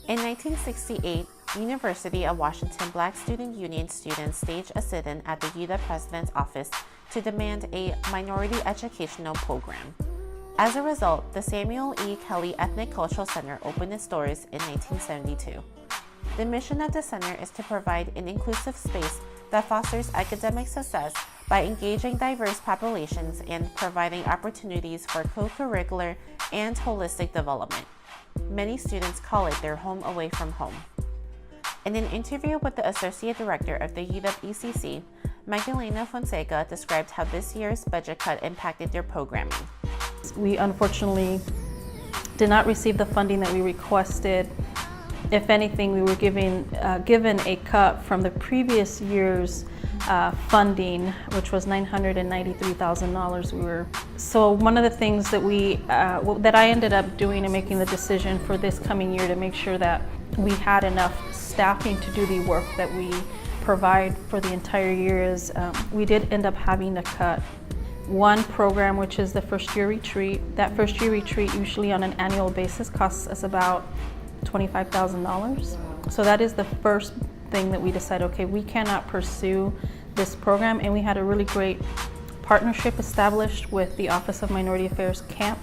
In 1968, University of Washington Black Student Union students staged a sit-in at the UW President's office to demand a minority educational program. As a result, the Samuel E. Kelly Ethnic Cultural Center opened its doors in 1972. The mission of the center is to provide an inclusive space that fosters academic success by engaging diverse populations and providing opportunities for co-curricular and holistic development. Many students call it their home away from home. In an interview with the Associate Director of the UW ECC, Magdalena Fonseca described how this year's budget cut impacted their programming. We unfortunately did not receive the funding that we requested. If anything, we were given a cut from the previous year's funding, which was $993,000. So one of the things that that I ended up doing and making the decision for this coming year to make sure that we had enough staffing to do the work that we provide for the entire year is we did end up having to cut one program, which is the first year retreat. That first year retreat usually on an annual basis costs us about $25,000. So that is the first thing that we decided, okay, we cannot pursue this program, and we had a really great partnership established with the Office of Minority Affairs CAMP,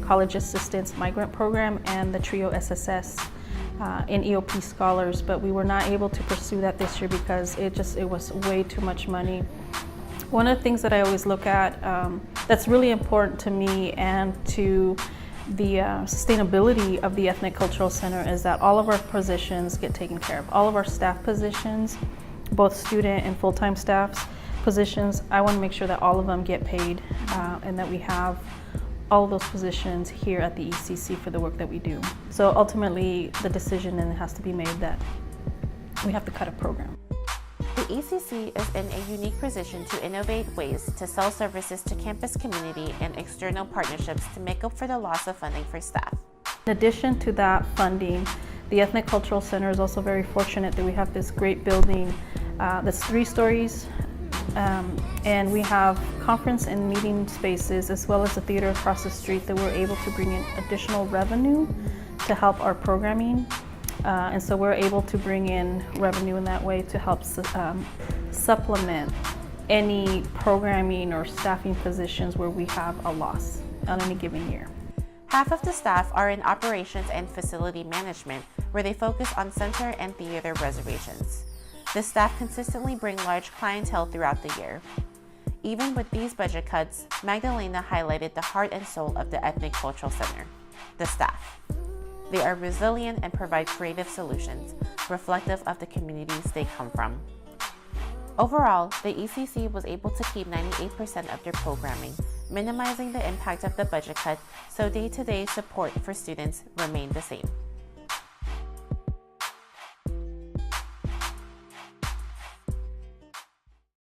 College Assistance Migrant Program, and the TRIO SSS in EOP Scholars, but we were not able to pursue that this year because it was way too much money. One of the things that I always look at that's really important to me and to the sustainability of the Ethnic Cultural Center is that all of our positions get taken care of. All of our staff positions, both student and full-time staff's positions, I want to make sure that all of them get paid and that we have all of those positions here at the ECC for the work that we do. So ultimately, the decision then has to be made that we have to cut a program. The ECC is in a unique position to innovate ways to sell services to campus community and external partnerships to make up for the loss of funding for staff. In addition to that funding, the Ethnic Cultural Center is also very fortunate that we have this great building that's 3 stories, and we have conference and meeting spaces as well as a theater across the street that we're able to bring in additional revenue to help our programming. And so we're able to bring in revenue in that way to help supplement any programming or staffing positions where we have a loss on any given year. Half of the staff are in operations and facility management, where they focus on center and theater reservations. The staff consistently bring large clientele throughout the year. Even with these budget cuts, Magdalena highlighted the heart and soul of the Ethnic Cultural Center, the staff. They are resilient and provide creative solutions, reflective of the communities they come from. Overall, the ECC was able to keep 98% of their programming, minimizing the impact of the budget cut, so day-to-day support for students remained the same.